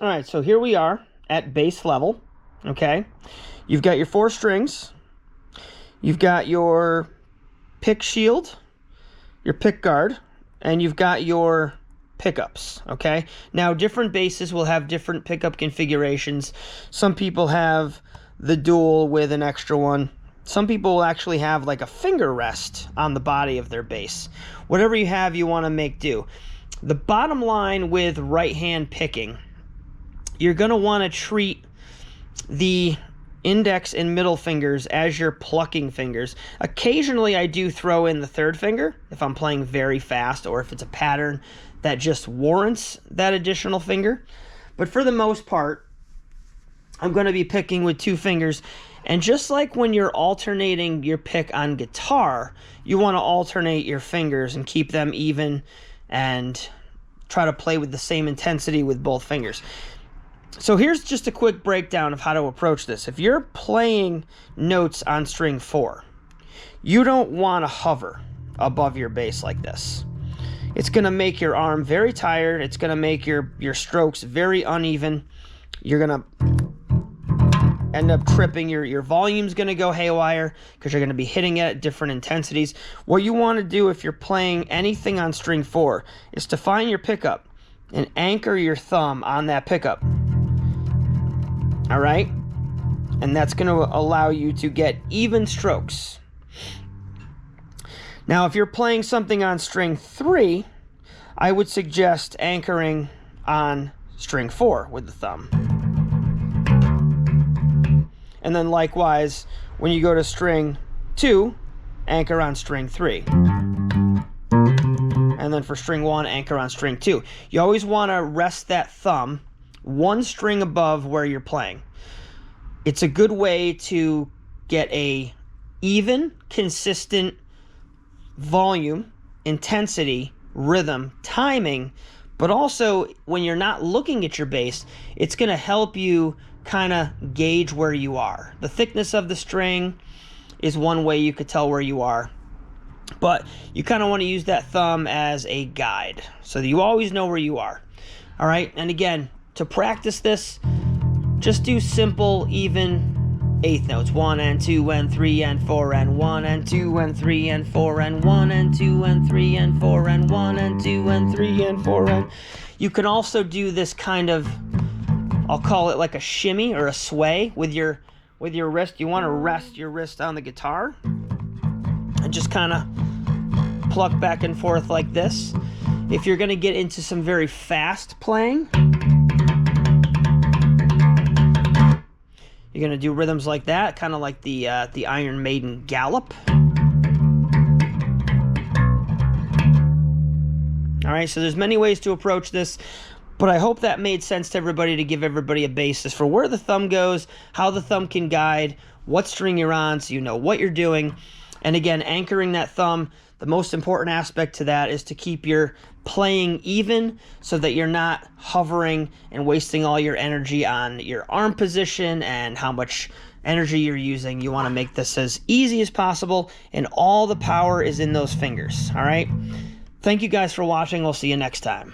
All right, so here we are at base level, okay? You've got your 4 strings. You've got your pick shield, your pick guard, and you've got your pickups, okay? Now, different bases will have different pickup configurations. Some people have the dual with an extra one. Some people will actually have like a finger rest on the body of their bass. Whatever you have, you want to make do. The bottom line with right hand picking, you're going to want to treat the index and middle fingers as your plucking fingers. Occasionally I do throw in the third finger if I'm playing very fast or if it's a pattern that just warrants that additional finger. But for the most part, I'm going to be picking with 2 fingers. And just like when you're alternating your pick on guitar, you want to alternate your fingers and keep them even and try to play with the same intensity with both fingers. So here's just a quick breakdown of how to approach this. If you're playing notes on string 4, you don't want to hover above your bass like this. It's going to make your arm very tired. It's going to make your strokes very uneven. You're going to end up tripping. Your volume's going to go haywire because you're going to be hitting it at different intensities. What you want to do if you're playing anything on string 4 is to find your pickup and anchor your thumb on that pickup. All right? And that's going to allow you to get even strokes. Now, if you're playing something on string 3, I would suggest anchoring on string 4 with the thumb. And then likewise, when you go to string 2, anchor on string 3. And then for string 1, anchor on string 2. You always want to rest that thumb 1 string above where you're playing. It's a good way to get a even, consistent volume, intensity, rhythm, timing, but also when you're not looking at your bass, it's going to help you kind of gauge where you are. The thickness of the string is one way you could tell where you are, but you kind of want to use that thumb as a guide so that you always know where you are. All right, and again, to practice this, just do simple, even 8th notes. 1 and 2 and 3 and 4 and 1 and 2 and 3 and 4 and 1 and 2 and 3 and 4 and 1 and 2 and 3 and 4 and... You can also do this kind of, I'll call it like a shimmy or a sway with your wrist. You want to rest your wrist on the guitar and just kind of pluck back and forth like this. If you're going to get into some very fast playing, you're going to do rhythms like that, kind of like the Iron Maiden Gallop. All right, so there's many ways to approach this, but I hope that made sense to everybody to give everybody a basis for where the thumb goes, how the thumb can guide, what string you're on so you know what you're doing. And again, anchoring that thumb, the most important aspect to that is to keep your playing even so that you're not hovering and wasting all your energy on your arm position and how much energy you're using. You want to make this as easy as possible, and all the power is in those fingers. All right? Thank you guys for watching. We'll see you next time.